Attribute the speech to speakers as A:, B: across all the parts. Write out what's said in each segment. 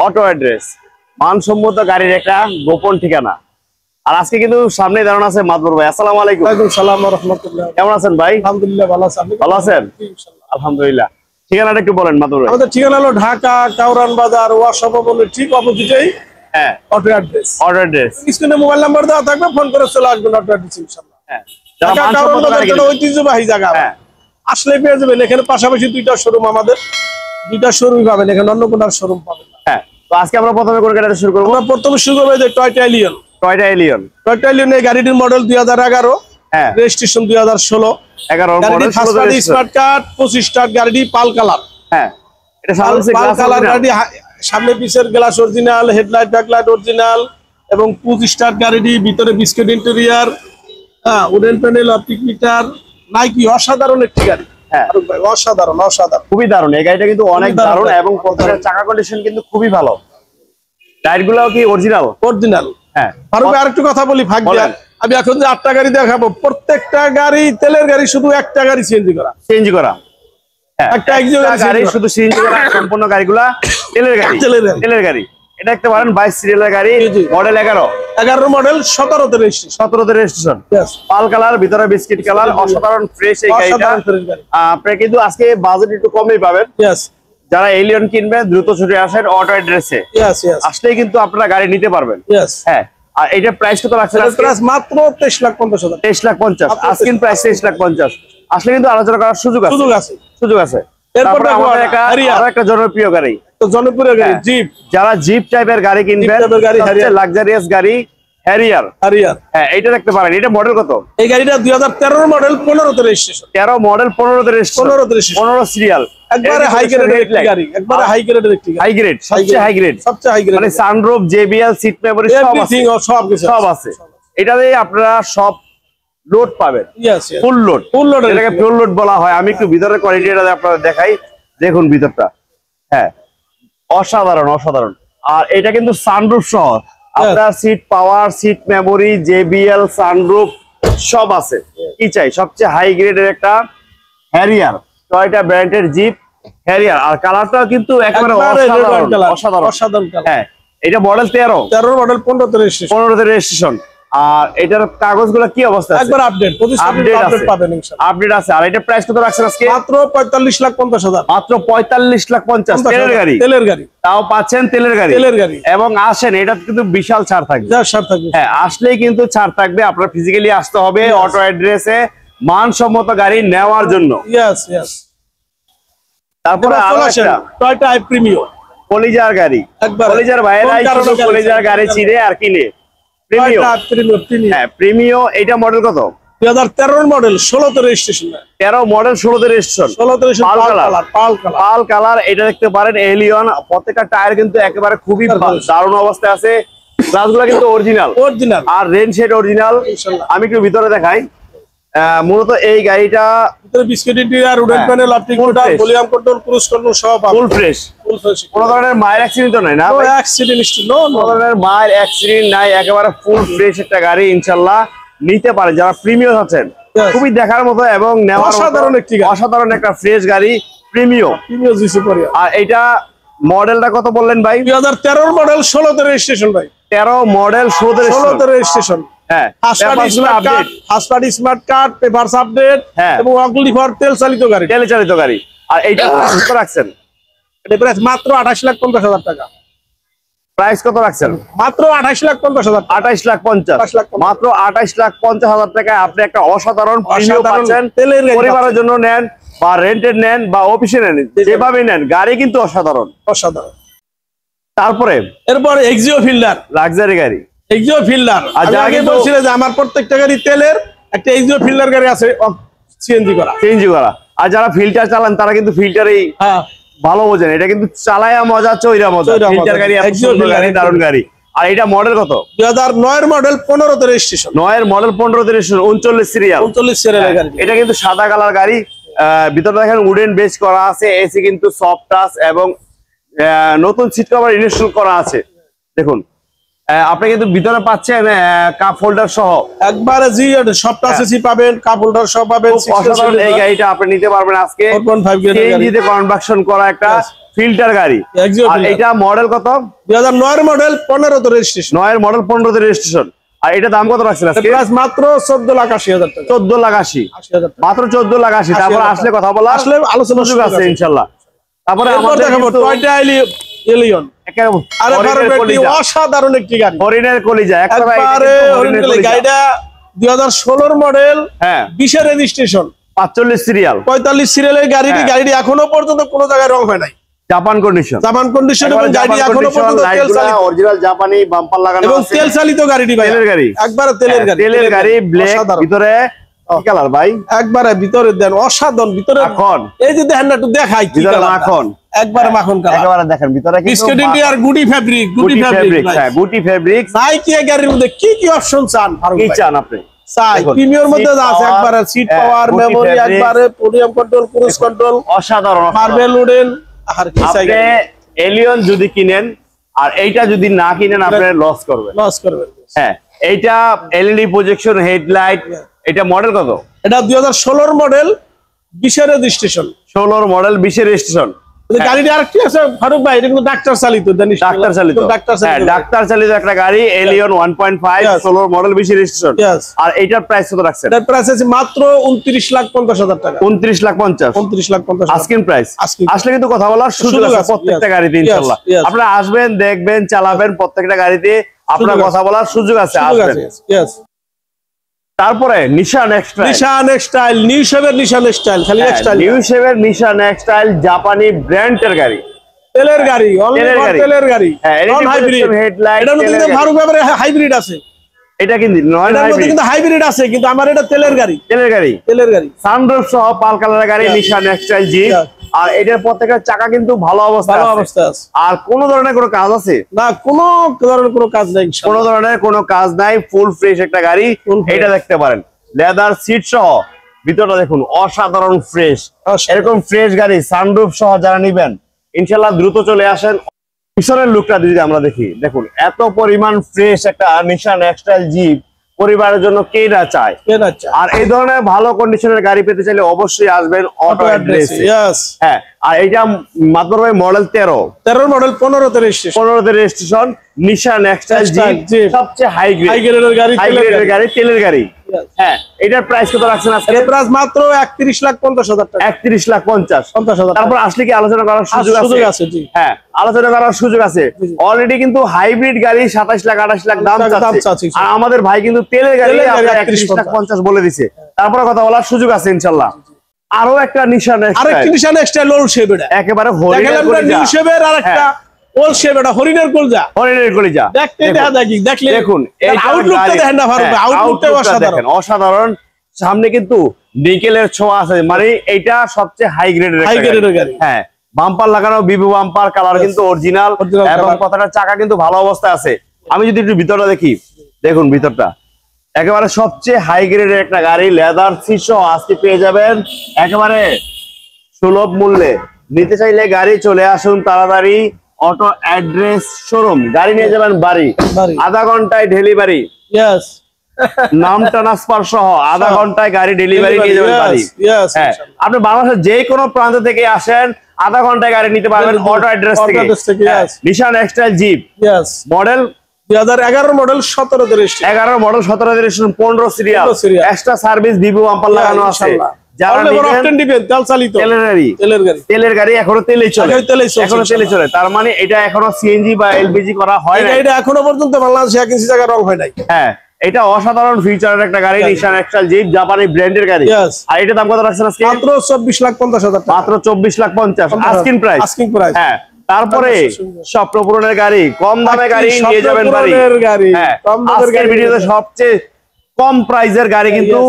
A: Auto address, মানসম্মত গাড়ির একটা গোপন ঠিকানা। আর আজকে কিন্তু সামনে দাঁড়ানো আছে মাদবর ভাই। আসসালামু আলাইকুম।
B: ওয়ালাইকুম সালাম ওয়া রাহমাতুল্লাহ।
A: কেমন আছেন ভাই?
B: আলহামদুলিল্লাহ ভালো আছি। আপনি
A: ভালো আছেন?
B: ইনশাআল্লাহ।
A: আলহামদুলিল্লাহ। ঠিকানাটা একটু বলেন মাদবর ভাই।
B: আমাদের ঠিকানা হলো ঢাকা কাউরান বাজার ওয়াশা ভবনের ঠিক অপোজিটেই
A: হ্যাঁ,
B: অটো অ্যাড্রেস।
A: Auto address.
B: স্ক্রিনে মোবাইল নাম্বার দেওয়া থাকবে, ফোন করে চলে আসবেন অটো অ্যাড্রেস ইনশাআল্লাহ।
A: হ্যাঁ, যারা
B: ঢাকা কাউরান
A: মানসম্মত
B: বাজার
A: গাড়ি
B: একটা
A: কিনবেন।
B: ঐতিহ্যবাহী জায়গা।
A: হ্যাঁ,
B: আসলে পেয়ে যাবেন এখানে পাশাপাশি দুইটা শোরুম, আমাদের দুইটা শোরুম পাবেন, এখানে অন্য কোনো শোরুম পাবেন না।
A: হ্যাঁ। তো আজকে আমরা প্রথমে কোন গাড়িটা শুরু করব?
B: আমরা প্রথমে শুরু করবো যে Toyota Allion.
A: Toyota Allion.
B: Toyota Allion এই গাড়িটির মডেল 2011,
A: হ্যাঁ,
B: রেজিস্ট্রেশন 2016।
A: 11 মডেল,
B: গাড়িটি first party smart card, 25 star গাড়িটি, পাল কালার।
A: হ্যাঁ, এটা সামনে
B: পাল কালার গাড়ি, সামনে পিছের glass original, headlight backlight original এবং 25 স্টার গাড়িটি, ভিতরে biscuit interior, wooden panel, optic meter, নাইকি। অসাধারণ একটি গাড়ি।
A: হ্যাঁ,
B: ভাই অসাধারণ অসাধারণ,
A: খুবই দারুণ। এই গাড়িটা কিন্তু অনেক
B: খুবই দারুণ
A: দারুণ
B: গাড়ি।
A: এবং প্রত্যেকটা চাকা কন্ডিশন কিন্তু খুবই ভালো। টায়ার গুলো কি অরিজিনাল?
B: অরিজিনাল।
A: হ্যাঁ।
B: ফারুক ভাই আরেকটু কথা বলি ফাঁক দিয়া, আমি এখন যে 8টা গাড়ি দেখাবো, প্রত্যেকটা গাড়ি তেলের গাড়ি, শুধু একটা গাড়ি সিএনজি করা।
A: সিএনজি করা। হ্যাঁ,
B: একটা
A: গাড়ি শুধু সিএনজি করা, সম্পূর্ণ গাড়িগুলা তেলের গাড়ি। তেলের গাড়ি। এটা দেখতে পারেন 22 সিরিয়ালের গাড়ি, মডেল
B: 11 মডেল, 17তে রেজিস্ট্রেশন।
A: 17তে রেজিস্ট্রেশন। পাল কালার, ভিতরে বিস্কিট কালার, অসাধারণ ফ্রেশ এই গাড়িটা। আপনি কিন্তু আজকে বাজেট একটু কমই পাবেন। যারা এলিয়ন কিনবে দ্রুত ছুটে আসেন অটো অ্যাড্রেসে। আসলেই কিন্তু আপনারা গাড়ি নিতে পারবেন। হ্যাঁ। আর এটা প্রাইস কত রাখছেন আজকে?
B: মাত্র 23,50,000।
A: 23,50,000 আজকের প্রাইস 23,50,000। আসলে কিন্তু আলোচনা করার সুযোগ আছে। সুযোগ আছে।
B: এরপর
A: আমাদের একটা জনপ্রিয় গাড়ি,
B: জনপ্রিয় গাড়ি জিপ।
A: যারা জিপ টাইপের গাড়ি কিনবেন, সবচেয়ে লাক্সারিয়াস গাড়ি হ্যারিয়ার। হ্যাঁ, এটা দেখতে পারেন। এটা মডেল কত?
B: এই গাড়িটা 2013 মডেল, 15তে রেজিস্ট্রেশন।
A: 13 মডেল, 15তে রেজিস্ট্রেশন। 15 সিরিয়াল।
B: একবারে হাই গ্রেডের একটি গাড়ি, একবারে হাই গ্রেডের একটি গাড়ি।
A: হাই গ্রেড, সবচেয়ে হাই গ্রেড।
B: সবচেয়ে হাই গ্রেড,
A: মানে সানরুফ, জেবিএল, সিট মেমরি সব আছে। এটাতে আপনারা সব লোড পাবেন। Full load. এটাকে ফুল লোড বলা হয়। আমি একটু ভিতরের কোয়ালিটিটা আপনাদের দেখাই। দেখুন ভিতরটা। হ্যাঁ, অসাধারণ অসাধারণ। আর এটা কিন্তু সানরুফ সহ। আপনার seat power, seat memory, JBL, sunroof সব আছে। কি চাই? সবচেয়ে হাই গ্রেডের একটা হ্যারিয়ার, টয়োটা ব্র্যান্ডের জিপ হ্যারিয়ার। আর কালারটাও কিন্তু একেবারে অসাধারণ অসাধারণ। হ্যাঁ, এটা মডেল 13 মডেল, 15তে রেজিস্ট্রেশন। আর এটার কাগজগুলো কি অবস্থা? একবার আপডেট পাবেন ইনশাআল্লাহ। আপডেট আছে। আর এটা প্রাইস কত রাখছেন আজকে? মাত্র
B: 45,50,000।
A: মাত্র 45,50,000 তেলের গাড়ি।
B: তেলের গাড়ি
A: তাও পাচ্ছেন তেলের গাড়ি।
B: তেলের গাড়ি।
A: এবং আসেন, এটা কিন্তু বিশাল ছাড় থাকবে। হ্যাঁ, আসলেই কিন্তু ছাড় থাকবে। আপনারা ফিজিক্যালি আসতে হবে অটো অ্যাড্রেসে মানসম্মত গাড়ি নেওয়ার জন্য। তারপরে
B: টয়োটা আই প্রিমিও
A: কলিজার গাড়ি। কলিজার ভাইরাই শুধু কলিজার গাড়ি চিনে আর কিনে। প্রিমিও। এটা মডেল কত?
B: 2013 মডেল, 16তে রেজিস্ট্রেশন।
A: 13 মডেল, 16তে রেজিস্ট্রেশন। পাল কালার। এটা দেখতে পারেন এলিয়ন। প্রত্যেকটা টায়ার কিন্তু একেবারে খুবই দারুণ অবস্থায় আছে। গ্লাসগুলো কিন্তু অরিজিনাল। আর রেন শেড অরিজিনাল। আমি একটু ভিতরে দেখাই। মূলত এই গাড়িটা
B: biscuit interior, wooden panel, optic meter, volume control, cruise control সব
A: ফুল ফ্রেশ। কোনো ধরনের মায়ের অ্যাক্সিডেন্ট নাই না?
B: কোনো অ্যাক্সিডেন্ট হিস্ট্রি, কোনো
A: ধরনের মায়ের অ্যাক্সিডেন্ট নাই। একেবারে ফুল ফ্রেশ একটা গাড়ি ইনশাআল্লাহ নিতে পারে যারা প্রিমিয়াম আছেন। খুবই দেখার মতো এবং নেওয়ার অসাধারণ একটা ফ্রেশ গাড়ি প্রিমিও। আর এটা মডেলটা কত বললেন ভাই?
B: 2013 মডেল, 16তে রেজিস্ট্রেশন ভাই।
A: 13 মডেল, 16তে
B: রেজিস্ট্রেশন।
A: হ্যাঁ,
B: first party smart card, papers update এবং অনলি ফর তেল চালিত গাড়ি। আর এইটা কত রাখছেন? এটা প্রাইস মাত্র 28,50,000 টাকা।
A: প্রাইস কত রাখছেন?
B: মাত্র 28,50,000।
A: 28,50,000 মাত্র 28,50,000 টাকায় আপনি একটা অসাধারণ প্রিমিও পাচ্ছেন। পরিবারের জন্য নেন বা রেন্টেড নেন বা অফিসে নেন, যেভাবে নেন গাড়ি কিন্তু অসাধারণ। তারপরে
B: এরপর এক্সিও ফিল্ডার,
A: লাক্সারি গাড়ি।
B: Axio Fielder. আর আগে বলছিলেন যে আমার প্রত্যেকটা গাড়ি তেলের, একটা এক্সিও ফিল্ডার গাড়ি আছে সিএনজি করা।
A: আর যারা ফিল্টার চালান তারা কিন্তু ফিল্টারেই ভালো বোঝেন। এটা কিন্তু চালায়া মজা, চইরা মজা। ফিল্টার গাড়ি, দারুণ গাড়ি। আর এটা মডেল কত?
B: 2009 মডেল, 15তে রেজিস্ট্রেশন।
A: 9 মডেল, 15তে রেজিস্ট্রেশন, 39 সিরিয়াল।
B: গাড়ি।
A: এটা কিন্তু সাদা কালার গাড়ি। ভিতরে দেখেন উডেন বেস করা আছে, এসি কিন্তু সফট টাচ এবং নতুন সিট কভার ইনস্টল করা আছে। দেখুন, আপনি কিন্তু ভিতরে পাচ্ছেন কাপ হোল্ডার সহ।
B: একবারে জি সব টাচ এসি পাবেন, কাপ হোল্ডার সহ পাবেন।
A: অসাধারণ এই গাড়িটা আপনি নিতে পারবেন আজকে। সিএনজি তে কনভার্সন করা একটা ফিল্টার গাড়ি। আর এটা মডেল কত?
B: 2009 এর মডেল, 15 তে রেজিস্ট্রেশন।
A: 9 এর মডেল, 15 তে রেজিস্ট্রেশন। আর এটা দাম কত রাখছেন আজকে?
B: প্রাইস মাত্র 14,80,000 টাকা।
A: 14,80,000 মাত্র 14,80,000। তারপর আসলে কথা বলা,
B: আসলে আলোচনা
A: সুযোগ আছে ইনশাআল্লাহ। তারপরে আমাদের
B: দেখাবো টয়োটা এলিয়ন। আরে পারফেক্টলি অসাধারণ একটি গাড়ি,
A: হরিণের কলিজা
B: একবারে হরিণের কলিজা। গাড়িটা 2016 এর মডেল,
A: হ্যাঁ
B: 20 এর রেজিস্ট্রেশন,
A: 45 সিরিয়াল,
B: 45 সিরিয়ালের গাড়িটি। গাড়িটি এখনো পর্যন্ত কোনো জায়গায় রং হয় নাই,
A: জাপান কন্ডিশন।
B: Japan condition. এবং গাড়ি এখনো পর্যন্ত তেল চালিত,
A: অরিজিনাল জাপানি বাম্পার লাগানো
B: এবং
A: আছে।
B: তেল চালিত গাড়িটি ভাই,
A: তেলের গাড়ি,
B: একবারে তেলের গাড়ি।
A: তেলের গাড়ি, ব্ল্যাক ভিতরে কি কালার ভাই?
B: একবারে ভিতরে দেন অসাধারণ। ভিতরে
A: এখন
B: এই যে দেখেন না, একটু দেখাই কি
A: ভিতরে
B: কালার।
A: মাখন,
B: একবারে মাখন কালার।
A: একেবারে দেখেন ভিতরে কিন্তু
B: বিস্কিট ইন্ডিয়ার গুটি ফেব্রিক, গুটি ফেব্রিক।
A: হ্যাঁ গুটি ফেব্রিক।
B: নাইকি এই গাড়ির মধ্যে কি কি অপশন চান ফারুক
A: কি
B: ভাই?
A: চান আপনি?
B: চাই প্রিমিয়ার মধ্যে যা আছে, একবারে সিট পাওয়ার, মেমোরি, একবারে পোডিয়াম কন্ট্রোল, ক্রুজ কন্ট্রোল,
A: অসাধারণ।
B: Marble wooden. আর কি চাই?
A: আপনি এলিয়ন যদি কিনেন আর এইটা যদি না কিনেন আপনি লস করবেন,
B: লস করবেন।
A: হ্যাঁ এইটা এলইডি প্রজেকশন হেডলাইট। এটা মডেল কত?
B: এটা 2016 এর মডেল, 20 এর রেজিস্ট্রেশন।
A: 16 মডেল, 20 এর রেজিস্ট্রেশন।
B: গাড়িটি আরেকটি আছে ফারুক ভাই, এটা কিন্তু ডাক্তার চালিত, জানিস?
A: ডাক্তার চালিত, হ্যাঁ ডাক্তার চালিত একটা গাড়ি, এলিয়ন 1.5, 16 মডেল, 20 রেজিস্ট্রেশন। আর এইটার প্রাইস কত রাখছেন?
B: এটার প্রাইস আছে মাত্র 29,50,000 টাকা।
A: 29,50,000,
B: 29,50,000
A: আস্কিং প্রাইস। আসলে কিন্তু কথা বলার সুযোগ আছে প্রত্যেকটা গাড়িতে ইনশাআল্লাহ। আপনারা আসবেন, দেখবেন, চালাবেন, প্রত্যেকটা গাড়িতে আপনার কথা বলার সুযোগ আছে, আসবেন। তারপরে নিশান এক্সট্রাইল,
B: নিশান এক্সটাইল, নিউ শেভের নিশান এক্সটাইল, খালি এক্সটাইল,
A: নিউ শেভের নিশান এক্সটাইল, জাপানি ব্র্যান্ডের গাড়ি,
B: তেলের গাড়ি, অনলি ফর তেলের গাড়ি, নন হাইব্রিড।
A: হেডলাইট,
B: এটার মধ্যে কিন্তু ফারুক ব্যাপারে হাইব্রিড আছে।
A: এটা কিন্তু নন হাইব্রিড,
B: কিন্তু হাইব্রিড আছে, কিন্তু আমার এটা তেলের গাড়ি,
A: তেলের গাড়ি,
B: তেলের গাড়ি,
A: সানরুফ সহ পাল কালারের গাড়ি, নিশান এক্সটাইল জি। আর এটার প্রত্যেকটা চাকা কিন্তু ভালো অবস্থায় আছে। আর কোন ধরনের কোনো কাজ আছে
B: না? কোনো ধরনের কোনো কাজ নাই,
A: কোনো ধরনের কোনো কাজ নাই, ফুল ফ্রেশ একটা গাড়ি। এটা দেখতে পারেন, লেদার সিট সহ, ভিতরটা দেখুন অসাধারণ ফ্রেশ। এরকম ফ্রেশ গাড়ি সানরুফ সহ যারা নিবেন ইনশাআল্লাহ দ্রুত চলে আসেন। পিছনের লুকটা যদি আমরা দেখি, দেখুন এত পরিমাণ ফ্রেশ একটা নিশান এক্সটাইল জিপ পরিবারের জন্য কে না চায়। আর এই ধরনের ভালো কন্ডিশনের গাড়ি পেতে চাইলে অবশ্যই আসবেন অটো অ্যাড্রেসে। হ্যাঁ, আর এটা মাত্র মডেল 13
B: মডেল, 15 তে রেজিস্ট্রেশন,
A: 15 তে রেজিস্ট্রেশন, নিশান এক্সটাইল জিপ, সবচেয়ে হাই গ্রেডের গাড়ি, তেলের গাড়ি। হ্যাঁ, এটার প্রাইস কত রাখছেন আজকে?
B: প্রাইস মাত্র 31,50,000 টাকা।
A: 31,50,000। তারপর আসলে কি আলোচনা করার সুযোগ আছে? হ্যাঁ, আলোচনা করার সুযোগ আছে। অলরেডি কিন্তু হাইব্রিড গাড়ি 27 লাখ 28 লাখ দাম চাচ্ছে, আর আমাদের ভাই কিন্তু তেলের গাড়ি 31,50,000 বলে দিছে। তারপরে কথা বলার সুযোগ আছে ইনশাআল্লাহ। আরো একটা নিশান
B: এক্সটাইল ওল্ড শেপ, এটা
A: একেবারে হরিণের কলিজা,
B: নিউ শেপের আরেকটা ওল্ড শেপ, এটা হরিণের কলিজা,
A: হরিণের কলিজা।
B: দেখতে দেখলে
A: দেখুন এই
B: আউটলুকটা দেখেন না ফারুক, আউটলুকটা অসাধারণ,
A: অসাধারণ। সামনে কিন্তু নিকেলের ছোঁয়া আছে, মানে এইটা সবচেয়ে হাই গ্রেডের গাড়ি। হ্যাঁ, বাম্পার লাগানো, বিবি বাম্পার, কালার কিন্তু অরিজিনাল, এবং কথাটা চাকা কিন্তু ভালো অবস্থায় আছে। আমি যদি একটু ভিতরটা দেখি, দেখুন ভিতরটা একেবারে সবচেয়ে হাই গ্রেডের একটা গাড়ি, লেদার সিট সহ আজকে পেয়ে যাবেন একেবারে সুলভ মূল্যে। নিতে চাইলে গাড়ি চলে আসুন তাড়াতাড়ি, অটো অ্যাড্রেস শোরুম, গাড়ি নিয়ে যাবেন বাড়ি, আধা ঘন্টায় ডেলিভারি, নাম ট্রান্সফার সহ আধা ঘন্টায় গাড়ি ডেলিভারি নিয়ে যাবেন বাড়ি। হ্যাঁ, আপনি বাংলাদেশের যে কোনো প্রান্ত থেকে আসেন, আধা ঘন্টায় গাড়ি নিতে পারবেন অটো অ্যাড্রেস থেকে। নিশান এক্সটাইল জিপ, মডেল
B: 2011 মডেল, 17 তে রেজিস্ট্রেশন,
A: 11 মডেল, 17 তে রেজিস্ট্রেশন, 15 সিরিয়াল, এক্সট্রা সার্ভিস, বিবি বাম্পার লাগানো আছে। যারা তেলের গাড়ি এখনো তেলে চলে, তার মানে এটা এখনো সিএনজি বা এলপিজি করা হয় না,
B: এটা এখনো পর্যন্ত বাংলাদেশে 1 ইঞ্চি জায়গা রং হয় নাই।
A: হ্যাঁ, এটা অসাধারণ ফিচারের একটা গাড়ি, নিশান এক্সটাইল জিপ, জাপানি ব্র্যান্ডের গাড়ি। আর এটা দাম কত রাখছেন আজকে?
B: মাত্র 24,50,000 টাকা,
A: মাত্র 24,50,000 আস্কিং প্রাইস। হ্যাঁ, তারপরে স্বপ্ন পূরণের গাড়ি, কম দামে গাড়ি নিয়ে যাবেন বাড়ি। হ্যাঁ, আজকের ভিডিওতে সবচেয়ে কম প্রাইসের গাড়ি কিন্তু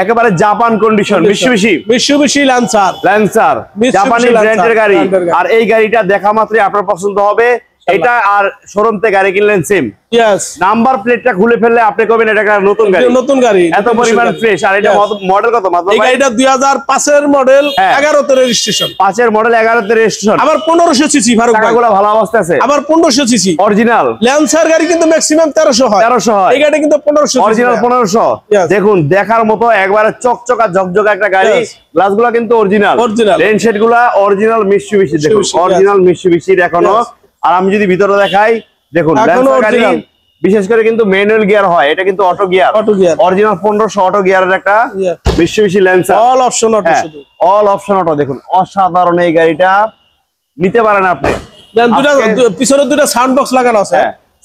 A: একেবারে জাপান কন্ডিশন, মিৎসুবিশি ল্যান্সার, জাপানি ব্র্যান্ডের গাড়ি। আর এই গাড়িটা দেখা মাত্রই আপনার পছন্দ হবে, এটা আর শোরুম থেকে গাড়ি কিনলেন সেম, নাম্বার প্লেটটা খুলে ফেললে আপনি কবেন এটা একটা নতুন গাড়ি,
B: নতুন গাড়ি,
A: এত পরিমাণ ফ্রেশ। আর এটা মডেল কত?
B: এই গাড়িটা 2005 এর মডেল, 11 তে রেজিস্ট্রেশন।
A: 5 এর মডেল, 11 তে রেজিস্ট্রেশন,
B: আবার 1500 সিসি। ফারুক ভাই,
A: টাকাগুলো ভালো অবস্থায় আছে,
B: আবার 1500 সিসি
A: অরিজিনাল।
B: ল্যান্সার গাড়ি কিন্তু ম্যাক্সিমাম 1300 হয়,
A: 1300 হয়,
B: এই গাড়িটা কিন্তু 1500
A: অরিজিনাল 1500। দেখুন দেখার মতো একবারে চকচকা ঝকঝকা একটা গাড়ি, গ্লাসগুলো কিন্তু অরিজিনাল, লেন শেড গুলা অরিজিনাল মিৎসুবিশি, দেখুন অরিজিনাল মিৎসুবিশির এখনো। আর আমি যদি ভিতরে দেখাই, দেখুন গাড়ি বিশেষ করে কিন্তু ম্যানুয়াল গিয়ার হয়, এটা কিন্তু অটো গিয়ার, অরিজিনাল 1500 অটো গিয়ারের একটা Mitsubishi Lancer,
B: all option auto, শুধু
A: অল অপশন অটো। দেখুন অসাধারণ এই গাড়িটা, নিতে পারেন আপনি।
B: পিছনে দুটো সাউন্ড বক্স লাগানো আছে,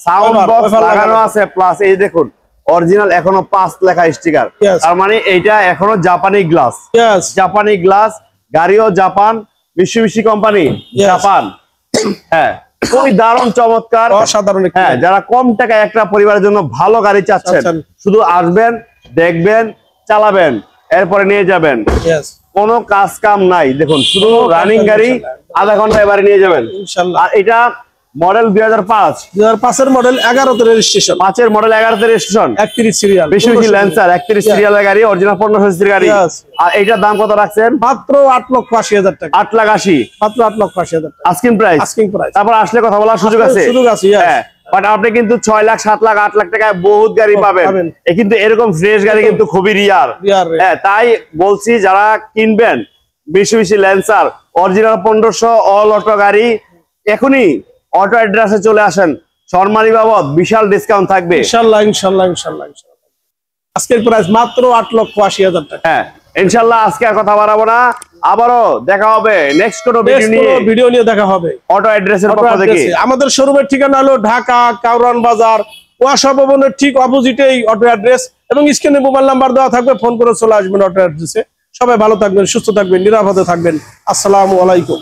A: সাউন্ড বক্স লাগানো আছে, প্লাস এই দেখুন অরিজিনাল এখনো 5 লেখা স্টিকার, তার মানে এইটা এখনো জাপানি গ্লাস, জাপানি গ্লাস, গাড়িও জাপান, মিৎসুবিশি কোম্পানি জাপান। হ্যাঁ, খুবই দারুণ চমৎকার,
B: অসাধারণ।
A: হ্যাঁ, যারা কম টাকায় একটা পরিবারের জন্য ভালো গাড়ি চাচ্ছেন, শুধু আসবেন, দেখবেন, চালাবেন, এরপরে নিয়ে যাবেন, কোনো কাজ কাম নাই। দেখুন শুধু রানিং গাড়ি, আধা ঘন্টা এবারে নিয়ে যাবেন ইনশাআল্লাহ। আর এটা মডেল 2005
B: এর মডেল, 11 তে রেজিস্ট্রেশন,
A: 5 এর মডেল, 11 তে রেজিস্ট্রেশন,
B: 31 সিরিয়াল,
A: মিৎসুবিশি ল্যান্সার 31 সিরিয়ালের গাড়ি, অরিজিনাল 1500 সিসির গাড়ি। আর এইটার দাম কত রাখছেন?
B: মাত্র 8,80,000 টাকা,
A: 8,80,000,
B: মাত্র 8,80,000 টাকা
A: আস্কিং প্রাইস। তারপর আসলে কথা বলার সুযোগ আছে, হ্যাঁ। বাট আপনি কিন্তু 6 লাখ, 7 লাখ, 8 লাখ টাকায় বহুত গাড়ি পাবেন, কিন্তু এরকম ফ্রেশ গাড়ি কিন্তু খুবই রিয়ার। হ্যাঁ, তাই বলছি যারা কিনবেন Mitsubishi Lancer original 1500 all auto গাড়ি, এখনই অটো অ্যাড্রেসে চলে আসেন, সম্মানী বাবদ বিশাল ডিসকাউন্ট থাকবে
B: ইনশাআল্লাহ, ইনশাআল্লাহ, ইনশাআল্লাহ। আজকের প্রাইস মাত্র 8,80,000 টাকা।
A: হ্যাঁ, ইনশাআল্লাহ আজকে আর কথা বাড়াবো না, আবারও দেখা হবে নেক্সট কোনো
B: ভিডিও নিয়ে দেখা হবে
A: অটো অ্যাড্রেসের পক্ষ থেকে।
B: আমাদের শোরুমের ঠিকানা হলো ঢাকা কাউরান বাজার, ওয়াসা ভবনের ঠিক অপোজিটেই অটো অ্যাড্রেস, এবং স্ক্রিনে মোবাইল নাম্বার দেওয়া থাকবে, ফোন করে চলে আসবেন অটো অ্যাড্রেসে। সবাই ভালো থাকবেন, সুস্থ থাকবেন, নিরাপদে থাকবেন। আসসালামু আলাইকুম।